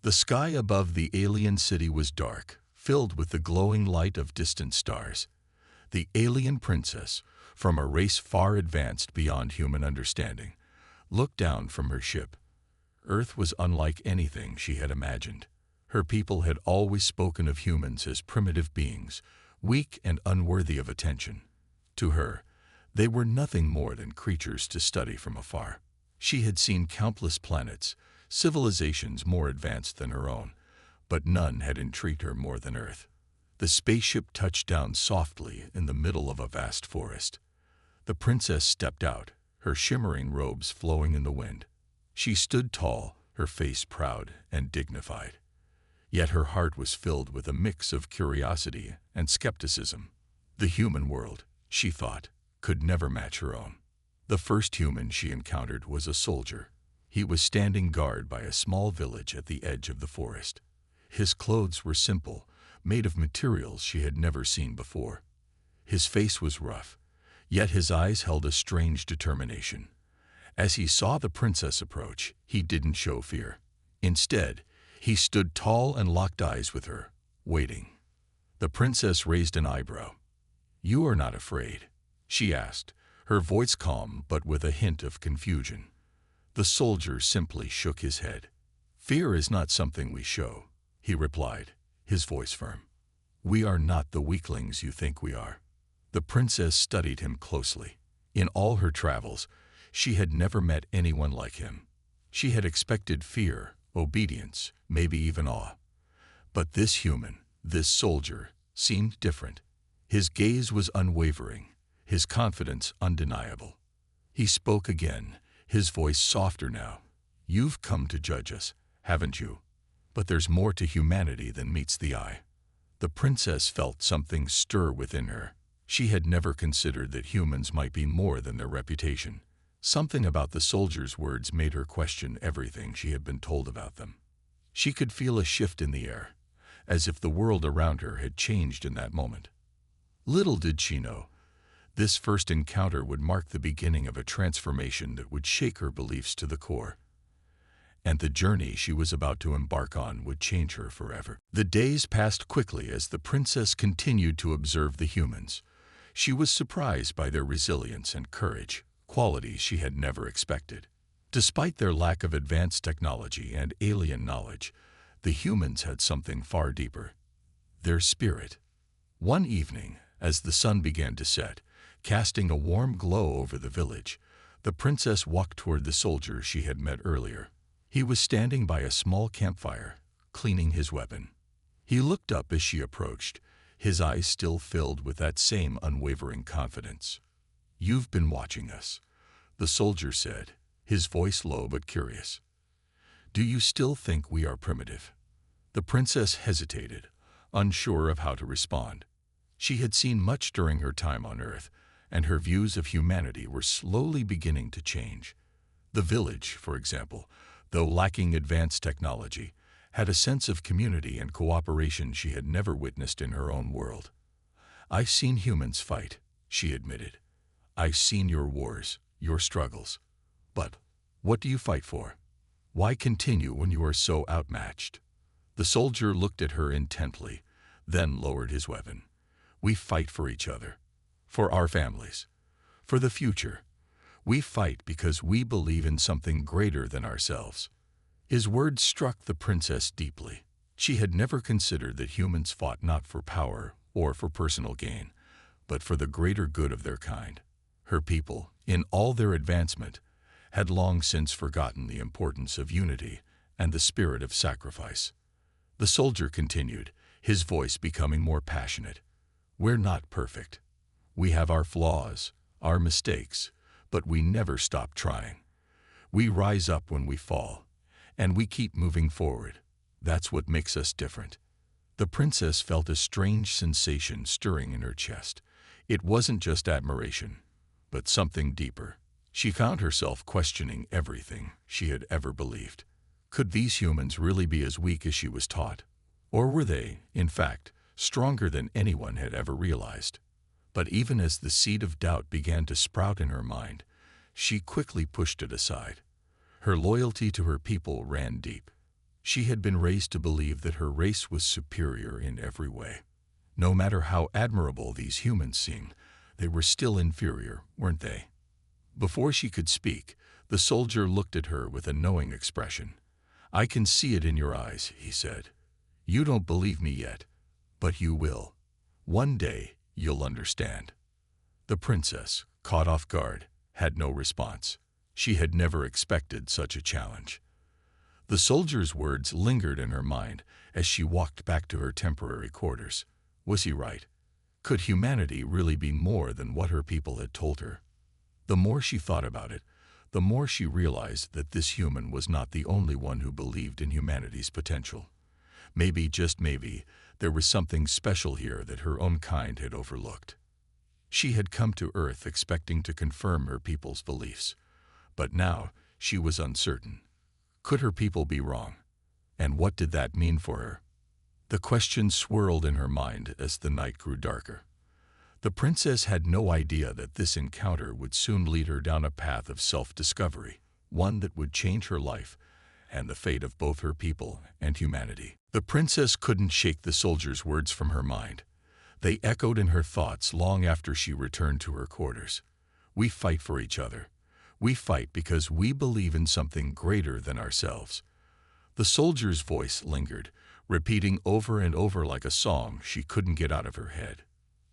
The sky above the alien city was dark, filled with the glowing light of distant stars. The alien princess, from a race far advanced beyond human understanding, looked down from her ship. Earth was unlike anything she had imagined. Her people had always spoken of humans as primitive beings, weak and unworthy of attention. To her, they were nothing more than creatures to study from afar. She had seen countless planets, civilizations more advanced than her own, but none had intrigued her more than Earth. The spaceship touched down softly in the middle of a vast forest. The princess stepped out, her shimmering robes flowing in the wind. She stood tall, her face proud and dignified. Yet her heart was filled with a mix of curiosity and skepticism. The human world, she thought, could never match her own. The first human she encountered was a soldier. He was standing guard by a small village at the edge of the forest. His clothes were simple, made of materials she had never seen before. His face was rough, yet his eyes held a strange determination. As he saw the princess approach, he didn't show fear. Instead, he stood tall and locked eyes with her, waiting. The princess raised an eyebrow. "You are not afraid?" she asked, her voice calm but with a hint of confusion. The soldier simply shook his head. "Fear is not something we show," he replied, his voice firm. "We are not the weaklings you think we are." The princess studied him closely. In all her travels, she had never met anyone like him. She had expected fear, obedience, maybe even awe. But this human, this soldier, seemed different. His gaze was unwavering, his confidence undeniable. He spoke again, his voice softer now. "You've come to judge us, haven't you? But there's more to humanity than meets the eye." The princess felt something stir within her. She had never considered that humans might be more than their reputation. Something about the soldier's words made her question everything she had been told about them. She could feel a shift in the air, as if the world around her had changed in that moment. Little did she know, this first encounter would mark the beginning of a transformation that would shake her beliefs to the core. And the journey she was about to embark on would change her forever. The days passed quickly as the princess continued to observe the humans. She was surprised by their resilience and courage, qualities she had never expected. Despite their lack of advanced technology and alien knowledge, the humans had something far deeper: their spirit. One evening, as the sun began to set, casting a warm glow over the village, the princess walked toward the soldier she had met earlier. He was standing by a small campfire, cleaning his weapon. He looked up as she approached, his eyes still filled with that same unwavering confidence. "You've been watching us," the soldier said, his voice low but curious. "Do you still think we are primitive?" The princess hesitated, unsure of how to respond. She had seen much during her time on Earth, and her views of humanity were slowly beginning to change. The village, for example, though lacking advanced technology, had a sense of community and cooperation she had never witnessed in her own world. "I've seen humans fight," she admitted. "I've seen your wars, your struggles. But what do you fight for? Why continue when you are so outmatched?" The soldier looked at her intently, then lowered his weapon. "We fight for each other, for our families, for the future. We fight because we believe in something greater than ourselves." His words struck the princess deeply. She had never considered that humans fought not for power or for personal gain, but for the greater good of their kind. Her people, in all their advancement, had long since forgotten the importance of unity and the spirit of sacrifice. The soldier continued, his voice becoming more passionate. "We're not perfect. We have our flaws, our mistakes, but we never stop trying. We rise up when we fall, and we keep moving forward. That's what makes us different." The princess felt a strange sensation stirring in her chest. It wasn't just admiration, but something deeper. She found herself questioning everything she had ever believed. Could these humans really be as weak as she was taught? Or were they, in fact, stronger than anyone had ever realized? But even as the seed of doubt began to sprout in her mind, she quickly pushed it aside. Her loyalty to her people ran deep. She had been raised to believe that her race was superior in every way. No matter how admirable these humans seemed, they were still inferior, weren't they? Before she could speak, the soldier looked at her with a knowing expression. "I can see it in your eyes," he said. "You don't believe me yet, but you will. One day, you'll understand." The princess, caught off guard, had no response. She had never expected such a challenge. The soldier's words lingered in her mind as she walked back to her temporary quarters. Was he right? Could humanity really be more than what her people had told her? The more she thought about it, the more she realized that this human was not the only one who believed in humanity's potential. Maybe, just maybe, there was something special here that her own kind had overlooked. She had come to Earth expecting to confirm her people's beliefs, but now she was uncertain. Could her people be wrong? And what did that mean for her? The question swirled in her mind as the night grew darker. The princess had no idea that this encounter would soon lead her down a path of self-discovery, one that would change her life and the fate of both her people and humanity. The princess couldn't shake the soldier's words from her mind. They echoed in her thoughts long after she returned to her quarters. We fight for each other. We fight because we believe in something greater than ourselves. The soldier's voice lingered, repeating over and over like a song she couldn't get out of her head.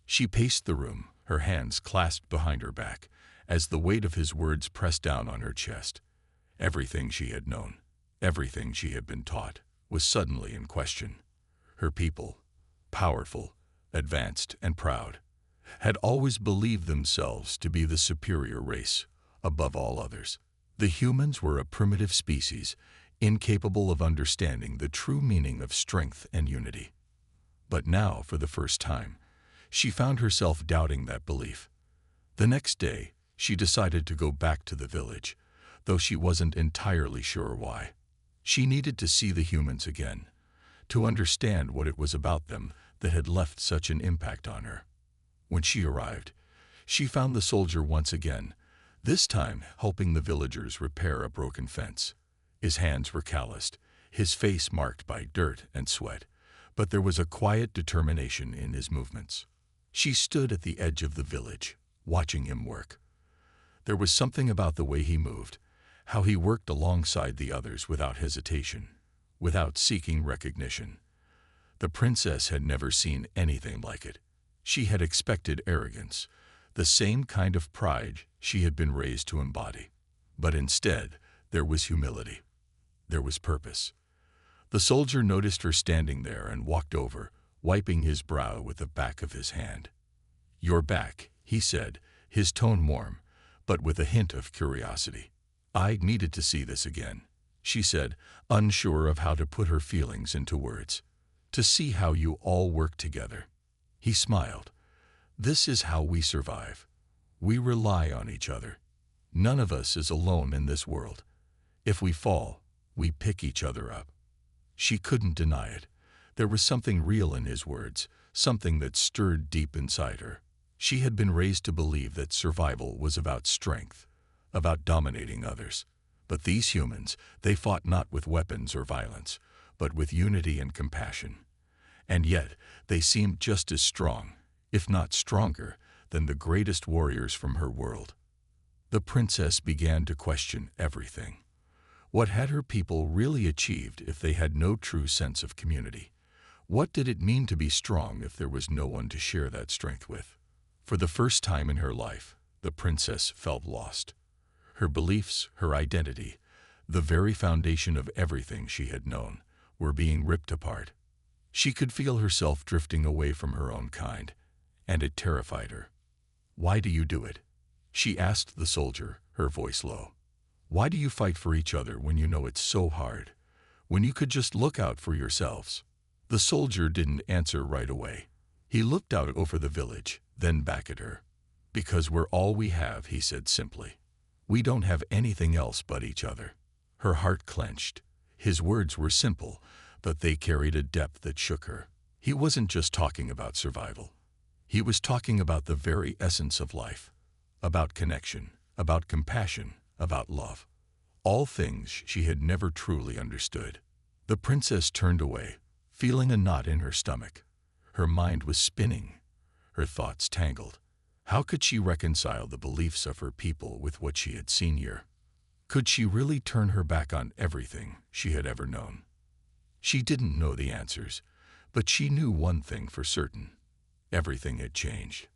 She paced the room, her hands clasped behind her back, as the weight of his words pressed down on her chest. Everything she had known, everything she had been taught, was suddenly in question. Her people, powerful, advanced, and proud, had always believed themselves to be the superior race, above all others. The humans were a primitive species, incapable of understanding the true meaning of strength and unity. But now, for the first time, she found herself doubting that belief. The next day, she decided to go back to the village, though she wasn't entirely sure why. She needed to see the humans again, to understand what it was about them that had left such an impact on her. When she arrived, she found the soldier once again, this time helping the villagers repair a broken fence. His hands were calloused, his face marked by dirt and sweat, but there was a quiet determination in his movements. She stood at the edge of the village, watching him work. There was something about the way he moved, how he worked alongside the others without hesitation, without seeking recognition. The princess had never seen anything like it. She had expected arrogance, the same kind of pride she had been raised to embody. But instead, there was humility. There was purpose. The soldier noticed her standing there and walked over, wiping his brow with the back of his hand. "You're back," he said, his tone warm, but with a hint of curiosity. "I needed to see this again," she said, unsure of how to put her feelings into words. "To see how you all work together." He smiled. "This is how we survive. We rely on each other. None of us is alone in this world. If we fall, we pick each other up." She couldn't deny it. There was something real in his words, something that stirred deep inside her. She had been raised to believe that survival was about strength, about dominating others. But these humans, they fought not with weapons or violence, but with unity and compassion. And yet, they seemed just as strong, if not stronger, than the greatest warriors from her world. The princess began to question everything. What had her people really achieved if they had no true sense of community? What did it mean to be strong if there was no one to share that strength with? For the first time in her life, the princess felt lost. Her beliefs, her identity, the very foundation of everything she had known, were being ripped apart. She could feel herself drifting away from her own kind, and it terrified her. "Why do you do it?" she asked the soldier, her voice low. "Why do you fight for each other when you know it's so hard, when you could just look out for yourselves?" The soldier didn't answer right away. He looked out over the village, then back at her. "Because we're all we have," he said simply. "We don't have anything else but each other." Her heart clenched. His words were simple, but they carried a depth that shook her. He wasn't just talking about survival. He was talking about the very essence of life, about connection, about compassion, about love. All things she had never truly understood. The princess turned away, feeling a knot in her stomach. Her mind was spinning, her thoughts tangled. How could she reconcile the beliefs of her people with what she had seen here? Could she really turn her back on everything she had ever known? She didn't know the answers, but she knew one thing for certain. Everything had changed.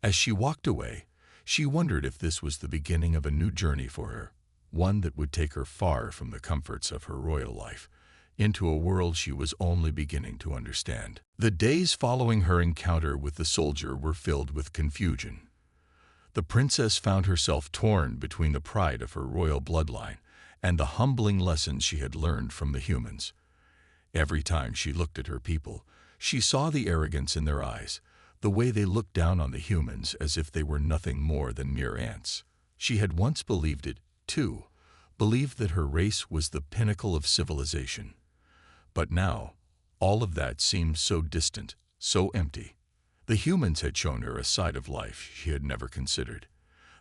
As she walked away, she wondered if this was the beginning of a new journey for her, one that would take her far from the comforts of her royal life, into a world she was only beginning to understand. The days following her encounter with the soldier were filled with confusion. The princess found herself torn between the pride of her royal bloodline and the humbling lessons she had learned from the humans. Every time she looked at her people, she saw the arrogance in their eyes, the way they looked down on the humans as if they were nothing more than mere ants. She had once believed it, too, believed that her race was the pinnacle of civilization. But now, all of that seemed so distant, so empty. The humans had shown her a side of life she had never considered.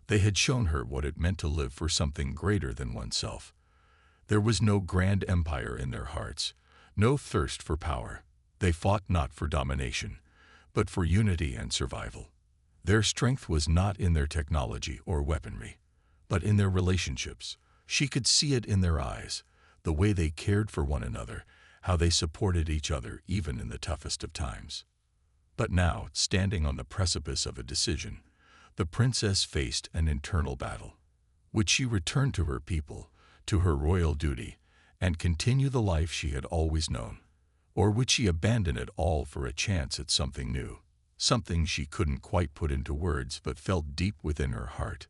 They had shown her what it meant to live for something greater than oneself. There was no grand empire in their hearts, no thirst for power. They fought not for domination, but for unity and survival. Their strength was not in their technology or weaponry, but in their relationships. She could see it in their eyes, the way they cared for one another, how they supported each other even in the toughest of times. But now, standing on the precipice of a decision, the princess faced an internal battle. Would she return to her people, to her royal duty, and continue the life she had always known? Or would she abandon it all for a chance at something new, something she couldn't quite put into words but felt deep within her heart?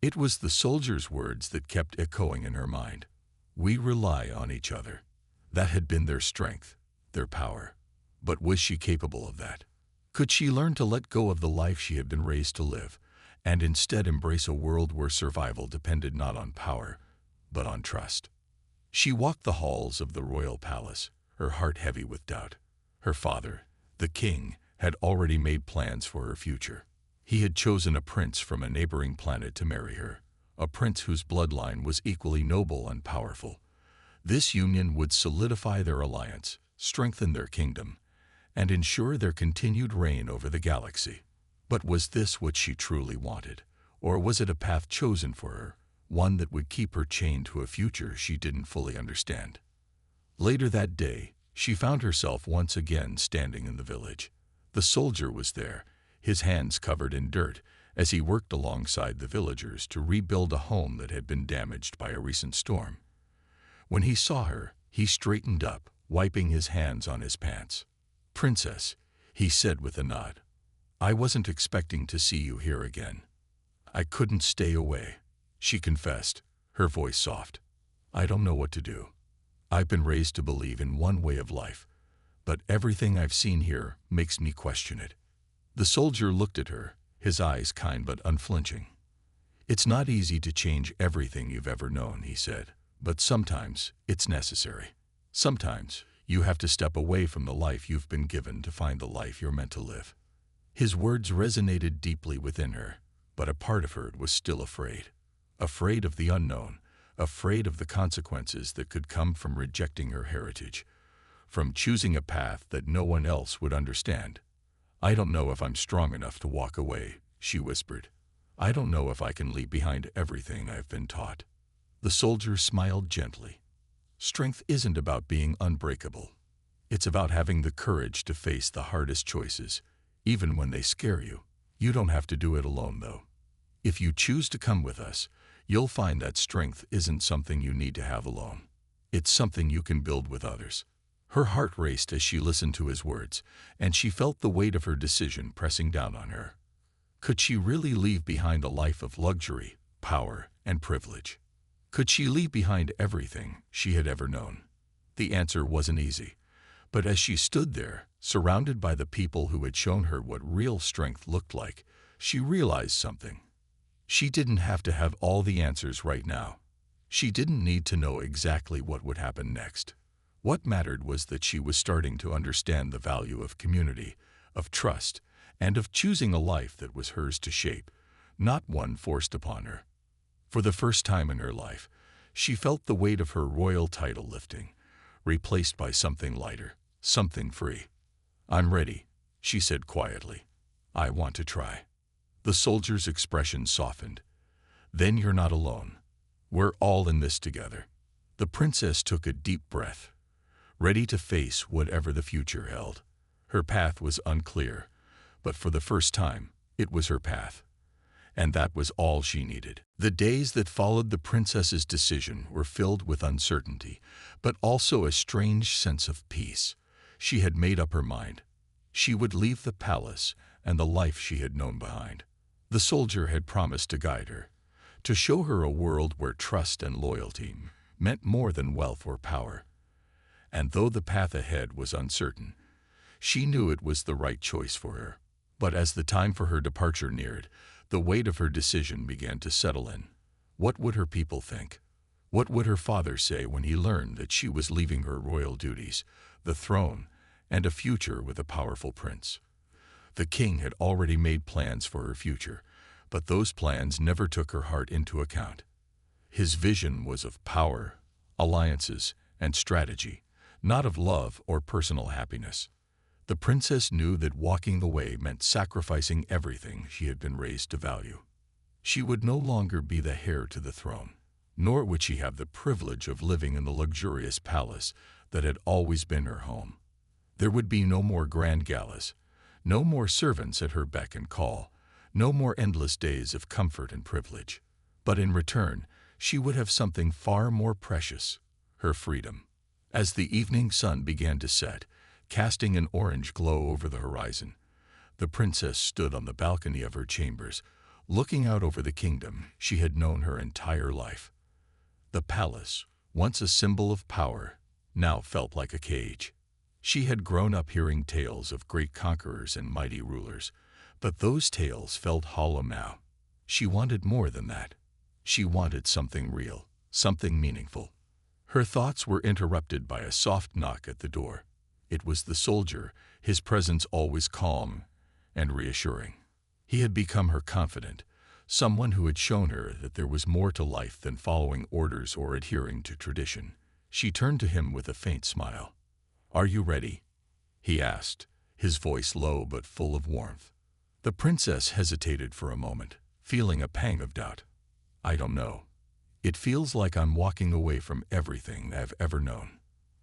It was the soldier's words that kept echoing in her mind. We rely on each other. That had been their strength, their power. But was she capable of that? Could she learn to let go of the life she had been raised to live, and instead embrace a world where survival depended not on power, but on trust? She walked the halls of the royal palace, her heart heavy with doubt. Her father, the king, had already made plans for her future. He had chosen a prince from a neighboring planet to marry her, a prince whose bloodline was equally noble and powerful. This union would solidify their alliance, strengthen their kingdom, and ensure their continued reign over the galaxy. But was this what she truly wanted? Or was it a path chosen for her, one that would keep her chained to a future she didn't fully understand? Later that day, she found herself once again standing in the village. The soldier was there, his hands covered in dirt, as he worked alongside the villagers to rebuild a home that had been damaged by a recent storm. When he saw her, he straightened up, wiping his hands on his pants. "Princess," he said with a nod, "I wasn't expecting to see you here again." "I couldn't stay away," she confessed, her voice soft. "I don't know what to do. I've been raised to believe in one way of life, but everything I've seen here makes me question it." The soldier looked at her, his eyes kind but unflinching. "It's not easy to change everything you've ever known," he said, "but sometimes it's necessary. Sometimes you have to step away from the life you've been given to find the life you're meant to live." His words resonated deeply within her, but a part of her was still afraid. Afraid of the unknown, afraid of the consequences that could come from rejecting her heritage, from choosing a path that no one else would understand. "I don't know if I'm strong enough to walk away," she whispered. "I don't know if I can leave behind everything I've been taught." The soldier smiled gently. "Strength isn't about being unbreakable. It's about having the courage to face the hardest choices, even when they scare you. You don't have to do it alone, though. If you choose to come with us, you'll find that strength isn't something you need to have alone. It's something you can build with others." Her heart raced as she listened to his words, and she felt the weight of her decision pressing down on her. Could she really leave behind a life of luxury, power, and privilege? Could she leave behind everything she had ever known? The answer wasn't easy, but as she stood there, surrounded by the people who had shown her what real strength looked like, she realized something. She didn't have to have all the answers right now. She didn't need to know exactly what would happen next. What mattered was that she was starting to understand the value of community, of trust, and of choosing a life that was hers to shape, not one forced upon her. For the first time in her life, she felt the weight of her royal title lifting, replaced by something lighter, something free. "I'm ready," she said quietly. "I want to try." The soldier's expression softened. "Then you're not alone. We're all in this together." The princess took a deep breath, ready to face whatever the future held. Her path was unclear, but for the first time, it was her path. And that was all she needed. The days that followed the princess's decision were filled with uncertainty, but also a strange sense of peace. She had made up her mind. She would leave the palace and the life she had known behind. The soldier had promised to guide her, to show her a world where trust and loyalty meant more than wealth or power. And though the path ahead was uncertain, she knew it was the right choice for her. But as the time for her departure neared, the weight of her decision began to settle in. What would her people think? What would her father say when he learned that she was leaving her royal duties, the throne, and a future with a powerful prince? The king had already made plans for her future, but those plans never took her heart into account. His vision was of power, alliances, and strategy, not of love or personal happiness. The princess knew that walking the way meant sacrificing everything she had been raised to value. She would no longer be the heir to the throne, nor would she have the privilege of living in the luxurious palace that had always been her home. There would be no more grand galas, no more servants at her beck and call, no more endless days of comfort and privilege. But in return, she would have something far more precious, her freedom. As the evening sun began to set, casting an orange glow over the horizon, the princess stood on the balcony of her chambers, looking out over the kingdom she had known her entire life. The palace, once a symbol of power, now felt like a cage. She had grown up hearing tales of great conquerors and mighty rulers, but those tales felt hollow now. She wanted more than that. She wanted something real, something meaningful. Her thoughts were interrupted by a soft knock at the door. It was the soldier, his presence always calm and reassuring. He had become her confidant, someone who had shown her that there was more to life than following orders or adhering to tradition. She turned to him with a faint smile. "Are you ready?" he asked, his voice low but full of warmth. The princess hesitated for a moment, feeling a pang of doubt. "I don't know. It feels like I'm walking away from everything I've ever known.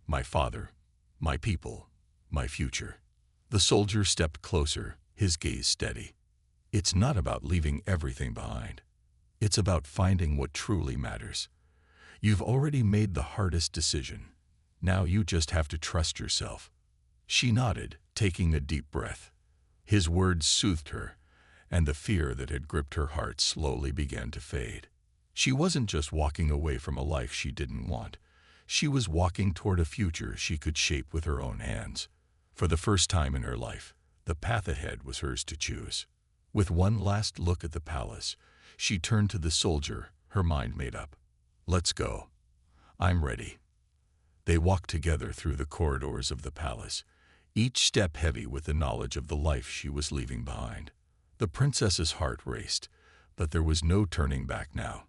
My father, my people, my future." The soldier stepped closer, his gaze steady. "It's not about leaving everything behind. It's about finding what truly matters. You've already made the hardest decision. Now you just have to trust yourself." She nodded, taking a deep breath. His words soothed her, and the fear that had gripped her heart slowly began to fade. She wasn't just walking away from a life she didn't want. She was walking toward a future she could shape with her own hands. For the first time in her life, the path ahead was hers to choose. With one last look at the palace, she turned to the soldier, her mind made up. "Let's go. I'm ready." They walked together through the corridors of the palace, each step heavy with the knowledge of the life she was leaving behind. The princess's heart raced, but there was no turning back now.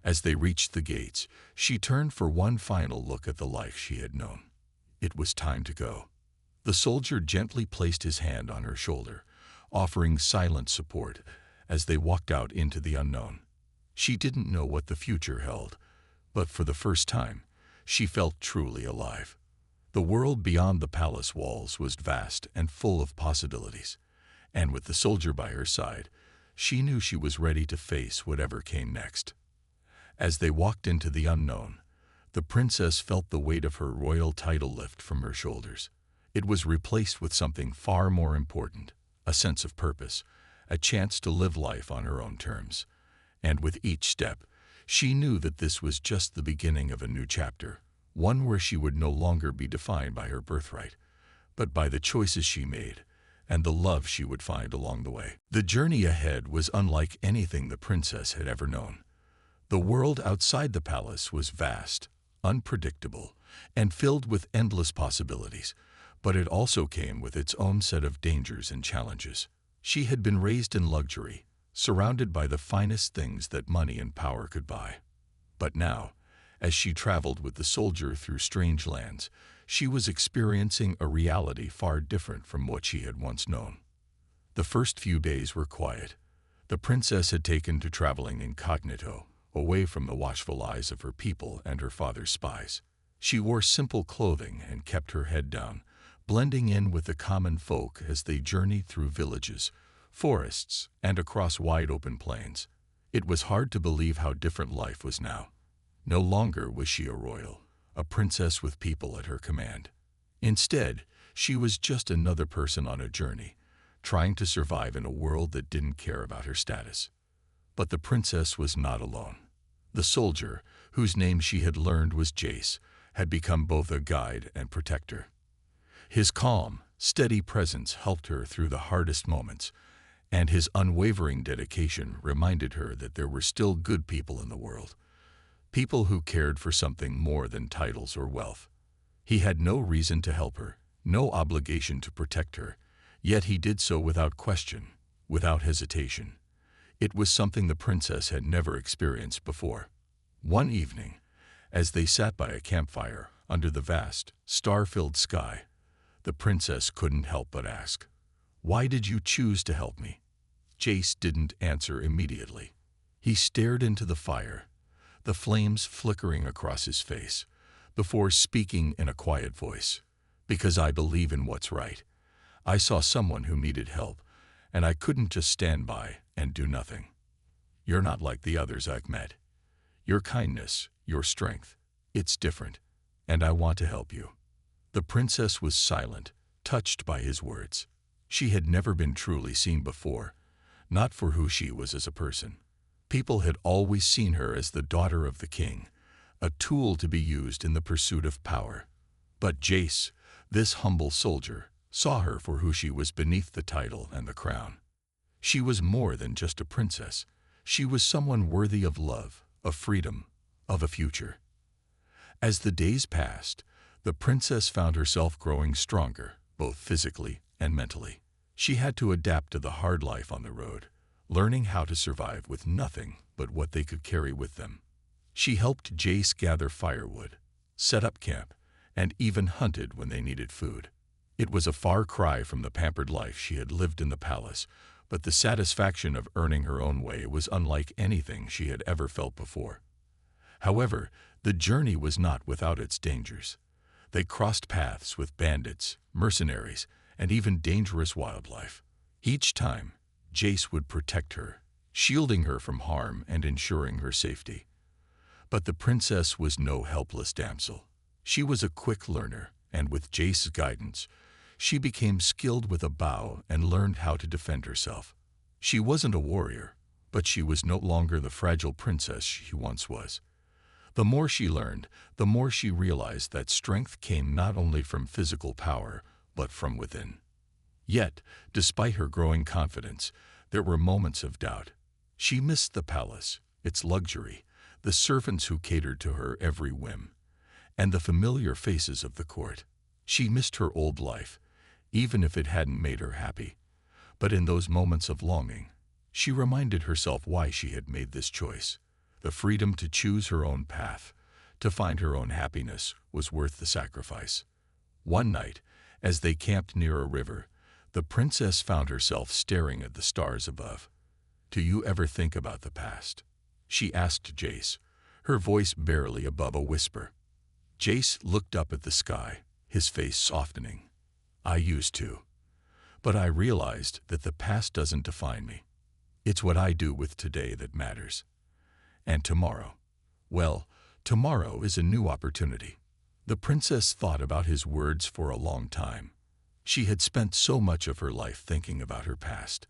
As they reached the gates, she turned for one final look at the life she had known. It was time to go. The soldier gently placed his hand on her shoulder, offering silent support as they walked out into the unknown. She didn't know what the future held, but for the first time, she felt truly alive. The world beyond the palace walls was vast and full of possibilities, and with the soldier by her side, she knew she was ready to face whatever came next. As they walked into the unknown, the princess felt the weight of her royal title lift from her shoulders. It was replaced with something far more important, a sense of purpose, a chance to live life on her own terms. And with each step, she knew that this was just the beginning of a new chapter, one where she would no longer be defined by her birthright, but by the choices she made and the love she would find along the way. The journey ahead was unlike anything the princess had ever known. The world outside the palace was vast, unpredictable, and filled with endless possibilities, but it also came with its own set of dangers and challenges. She had been raised in luxury, surrounded by the finest things that money and power could buy. But now, As she traveled with the soldier through strange lands, she was experiencing a reality far different from what she had once known. The first few days were quiet. The princess had taken to traveling incognito, away from the watchful eyes of her people and her father's spies. She wore simple clothing and kept her head down, blending in with the common folk as they journeyed through villages, forests, and across wide open plains. It was hard to believe how different life was now. No longer was she a royal, a princess with people at her command. Instead, she was just another person on a journey, trying to survive in a world that didn't care about her status. But the princess was not alone. The soldier, whose name she had learned was Jace, had become both a guide and protector. His calm, steady presence helped her through the hardest moments, and his unwavering dedication reminded her that there were still good people in the world. People who cared for something more than titles or wealth. He had no reason to help her, no obligation to protect her, yet he did so without question, without hesitation. It was something the princess had never experienced before. One evening, as they sat by a campfire under the vast, star-filled sky, the princess couldn't help but ask, "Why did you choose to help me?" Jace didn't answer immediately. He stared into the fire, the flames flickering across his face, before speaking in a quiet voice. "Because I believe in what's right. I saw someone who needed help, and I couldn't just stand by and do nothing. You're not like the others I've met. Your kindness, your strength, it's different, and I want to help you." The princess was silent, touched by his words. She had never been truly seen before, not for who she was as a person. People had always seen her as the daughter of the king, a tool to be used in the pursuit of power. But Jace, this humble soldier, saw her for who she was beneath the title and the crown. She was more than just a princess. She was someone worthy of love, of freedom, of a future. As the days passed, the princess found herself growing stronger, both physically and mentally. She had to adapt to the hard life on the road, learning how to survive with nothing but what they could carry with them. She helped Jace gather firewood, set up camp, and even hunted when they needed food. It was a far cry from the pampered life she had lived in the palace, but the satisfaction of earning her own way was unlike anything she had ever felt before. However, the journey was not without its dangers. They crossed paths with bandits, mercenaries, and even dangerous wildlife. Each time, Jace would protect her, shielding her from harm and ensuring her safety. But the princess was no helpless damsel. She was a quick learner, and with Jace's guidance, she became skilled with a bow and learned how to defend herself. She wasn't a warrior, but she was no longer the fragile princess she once was. The more she learned, the more she realized that strength came not only from physical power, but from within. Yet, despite her growing confidence, there were moments of doubt. She missed the palace, its luxury, the servants who catered to her every whim, and the familiar faces of the court. She missed her old life, even if it hadn't made her happy. But in those moments of longing, she reminded herself why she had made this choice. The freedom to choose her own path, to find her own happiness, was worth the sacrifice. One night, as they camped near a river, the princess found herself staring at the stars above. "Do you ever think about the past?" she asked Jace, her voice barely above a whisper. Jace looked up at the sky, his face softening. "I used to. But I realized that the past doesn't define me. It's what I do with today that matters. And tomorrow? Well, tomorrow is a new opportunity." The princess thought about his words for a long time. She had spent so much of her life thinking about her past,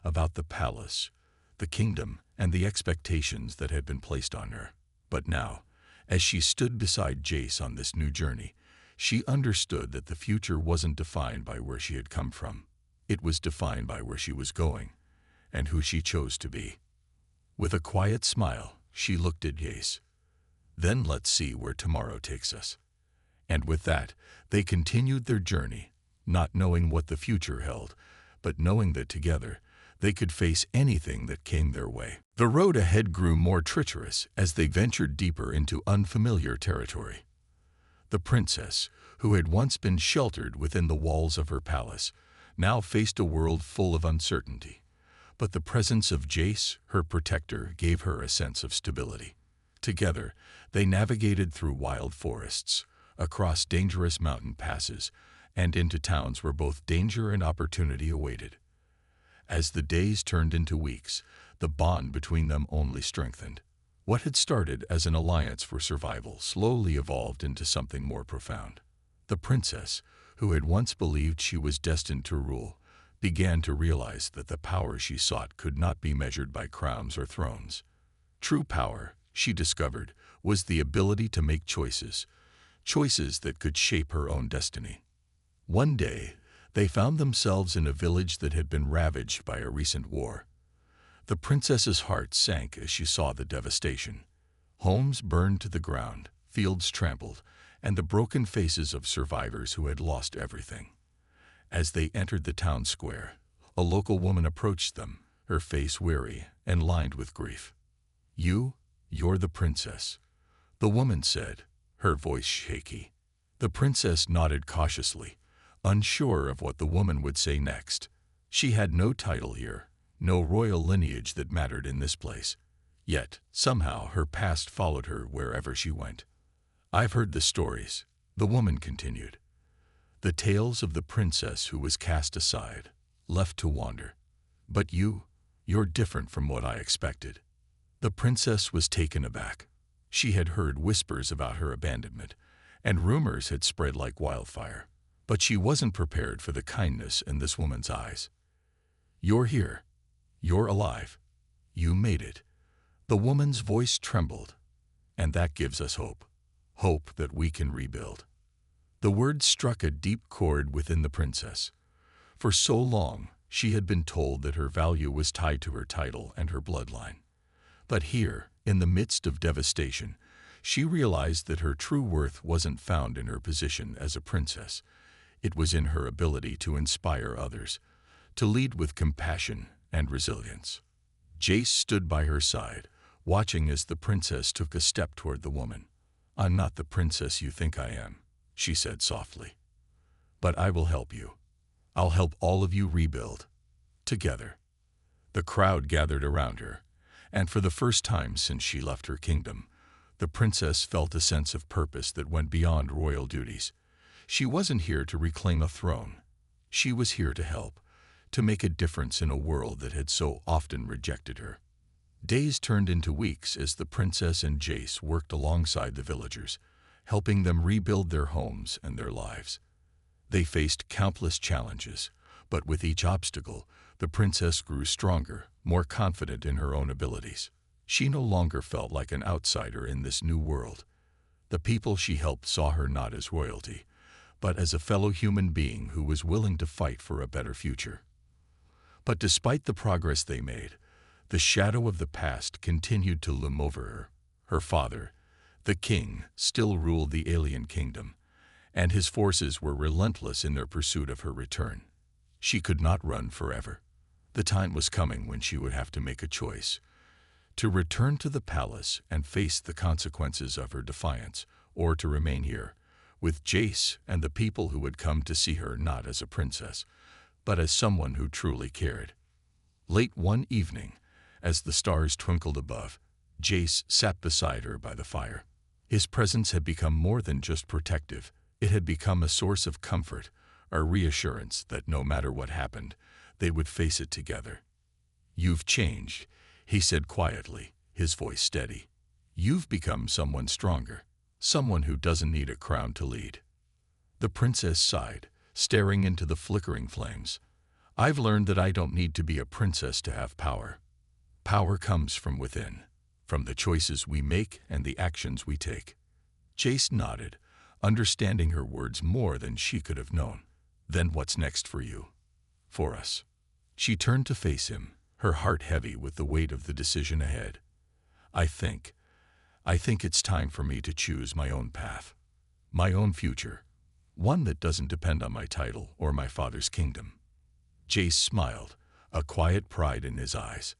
about the palace, the kingdom, and the expectations that had been placed on her. But now, as she stood beside Jace on this new journey, she understood that the future wasn't defined by where she had come from. It was defined by where she was going, and who she chose to be. With a quiet smile, she looked at Jace. "Then let's see where tomorrow takes us." And with that, they continued their journey, not knowing what the future held, but knowing that together, They could face anything that came their way. The road ahead grew more treacherous as they ventured deeper into unfamiliar territory. The princess, who had once been sheltered within the walls of her palace, now faced a world full of uncertainty. But the presence of Jace, her protector, gave her a sense of stability. Together, they navigated through wild forests, across dangerous mountain passes, and into towns where both danger and opportunity awaited. As the days turned into weeks, the bond between them only strengthened. What had started as an alliance for survival slowly evolved into something more profound. The princess, who had once believed she was destined to rule, began to realize that the power she sought could not be measured by crowns or thrones. True power, she discovered, was the ability to make choices that could shape her own destiny. One day, they found themselves in a village that had been ravaged by a recent war. The princess's heart sank as she saw the devastation. Homes burned to the ground, fields trampled, and the broken faces of survivors who had lost everything. As they entered the town square, a local woman approached them, her face weary and lined with grief. You're the princess," the woman said, her voice shaky. The princess nodded cautiously, unsure of what the woman would say next. She had no title here, no royal lineage that mattered in this place. Yet, somehow, her past followed her wherever she went. "I've heard the stories," the woman continued. "The tales of the princess who was cast aside, left to wander. But you're different from what I expected." The princess was taken aback. She had heard whispers about her abandonment, and rumors had spread like wildfire. But she wasn't prepared for the kindness in this woman's eyes. "You're here. You're alive. You made it." The woman's voice trembled. "And that gives us hope. Hope that we can rebuild." The words struck a deep chord within the princess. For so long, she had been told that her value was tied to her title and her bloodline. But here, in the midst of devastation, she realized that her true worth wasn't found in her position as a princess. It was in her ability to inspire others, to lead with compassion and resilience. Jace stood by her side, watching as the princess took a step toward the woman. "I'm not the princess you think I am," she said softly. "But I will help you. I'll help all of you rebuild. Together." The crowd gathered around her, and for the first time since she left her kingdom, the princess felt a sense of purpose that went beyond royal duties. She wasn't here to reclaim a throne. She was here to help, to make a difference in a world that had so often rejected her. Days turned into weeks as the princess and Jace worked alongside the villagers, helping them rebuild their homes and their lives. They faced countless challenges, but with each obstacle, the princess grew stronger, more confident in her own abilities. She no longer felt like an outsider in this new world. The people she helped saw her not as royalty, but as a fellow human being who was willing to fight for a better future. But despite the progress they made, the shadow of the past continued to loom over her. Her father, the king, still ruled the alien kingdom, and his forces were relentless in their pursuit of her return. She could not run forever. The time was coming when she would have to make a choice: to return to the palace and face the consequences of her defiance, or to remain here, with Jace and the people who had come to see her not as a princess, but as someone who truly cared. Late one evening, as the stars twinkled above, Jace sat beside her by the fire. His presence had become more than just protective. It had become a source of comfort, a reassurance that no matter what happened, they would face it together. "You've changed," he said quietly, his voice steady. "You've become someone stronger, someone who doesn't need a crown to lead." The princess sighed, staring into the flickering flames. "I've learned that I don't need to be a princess to have power. Power comes from within, from the choices we make and the actions we take." Jace nodded, understanding her words more than she could have known. "Then what's next for you? For us?" She turned to face him, her heart heavy with the weight of the decision ahead. I think it's time for me to choose my own path, my own future, one that doesn't depend on my title or my father's kingdom." Jace smiled, a quiet pride in his eyes.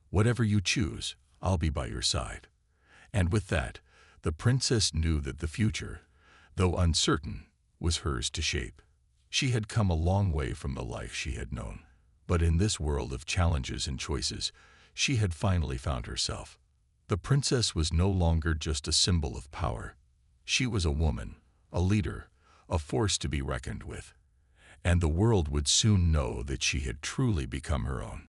"Whatever you choose, I'll be by your side." And with that, the princess knew that the future, though uncertain, was hers to shape. She had come a long way from the life she had known. But in this world of challenges and choices, she had finally found herself. The princess was no longer just a symbol of power. She was a woman, a leader, a force to be reckoned with. And the world would soon know that she had truly become her own.